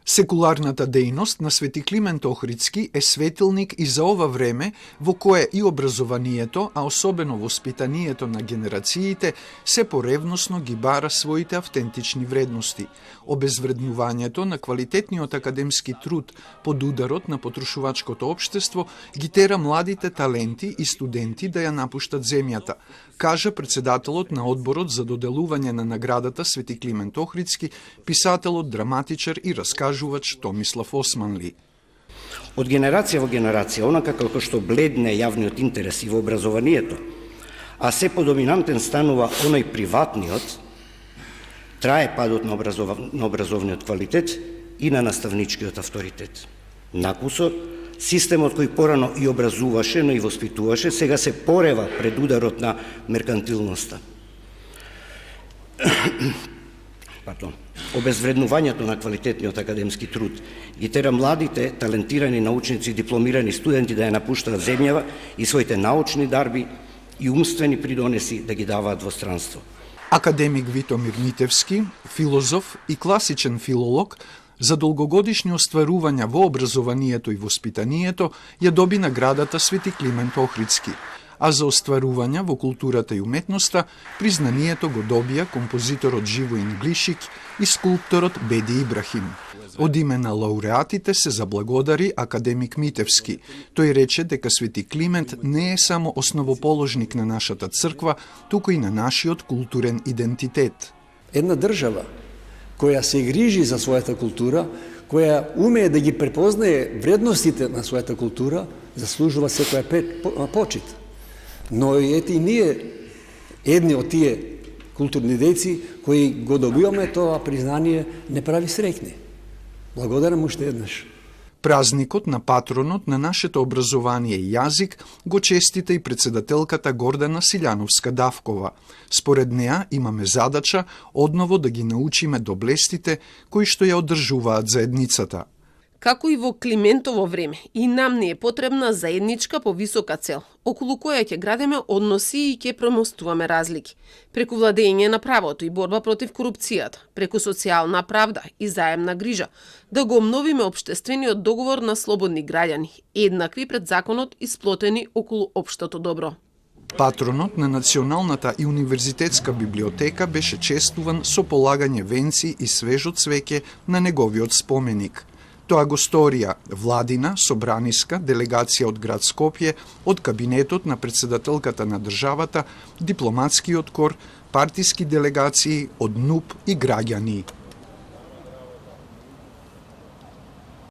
Секуларната дејност на Свети Климент Охридски е светилник и за ова време во кое и образованието, а особено воспитанието на генерациите, се поревносно ги бара своите автентични вредности. Обезвреднувањето на квалитетниот академски труд под ударот на потрошувачкото општество ги тера младите таленти и студенти да ја напуштат земјата, кажа председателот на одборот за доделување на наградата Свети Климент Охридски, писателот, драматичар и раскажувач Томислав Османли. Од генерација во генерација, онака како што бледне јавниот интерес и во образованието, а се подоминантен станува оној приватниот, трае падот на образовниот квалитет и на наставничкиот авторитет. Накусо, системот кој порано и образуваше, но и воспитуваше, сега се порева пред ударот на меркантилноста. Обезвреднувањето на квалитетниот академски труд ги тера младите, талентирани научници и дипломирани студенти да ја напуштаат земјава и своите научни дарби и умствени придонеси да ги даваат во странство. Академик Витомир Митевски, филозоф и класичен филолог, за долгогодишни остварувања во образованието и воспитанието ја доби наградата Свети Климент Охридски, а за остварувања во културата и уметноста признанието го добија композиторот Живоин Глишик и скулпторот Беди Ибрахим. Од име на лауреатите се заблагодари академик Митевски. Тој рече дека Свети Климент не е само основоположник на нашата црква, туку и на нашиот културен идентитет. Една држава која се грижи за својата култура, која умее да ги препознае вредностите на својата култура, заслужува секоја почит. Но и ете и ние, едни од тие културни дејци, кои го добиваме тоа признание, не прави среќни. Благодарам уште еднаш. Празникот на патронот на нашето образование и јазик го честита и председателката Гордана Силјановска-Давкова. Според неа имаме задача одново да ги научиме доблестите кои што ја одржуваат заедницата. Како и во Климентово време, и нам не е потребна заедничка повисока цел, околу која ќе градиме односи и ќе премостуваме разлики, преку владење на правото и борба против корупцијата, преку социјална правда и заемна грижа, да го обновиме општествениот договор на слободни граѓани, еднакви пред законот и сплотени околу општото добро. Патронот на Националната и универзитетска библиотека беше честуван со полагање венци и свежо цвеќе на неговиот споменик. Тоа го сторија владина, собраниска, делегација од град Скопје, од кабинетот на председателката на државата, дипломатскиот кор, партиски делегации од НУП и граѓани.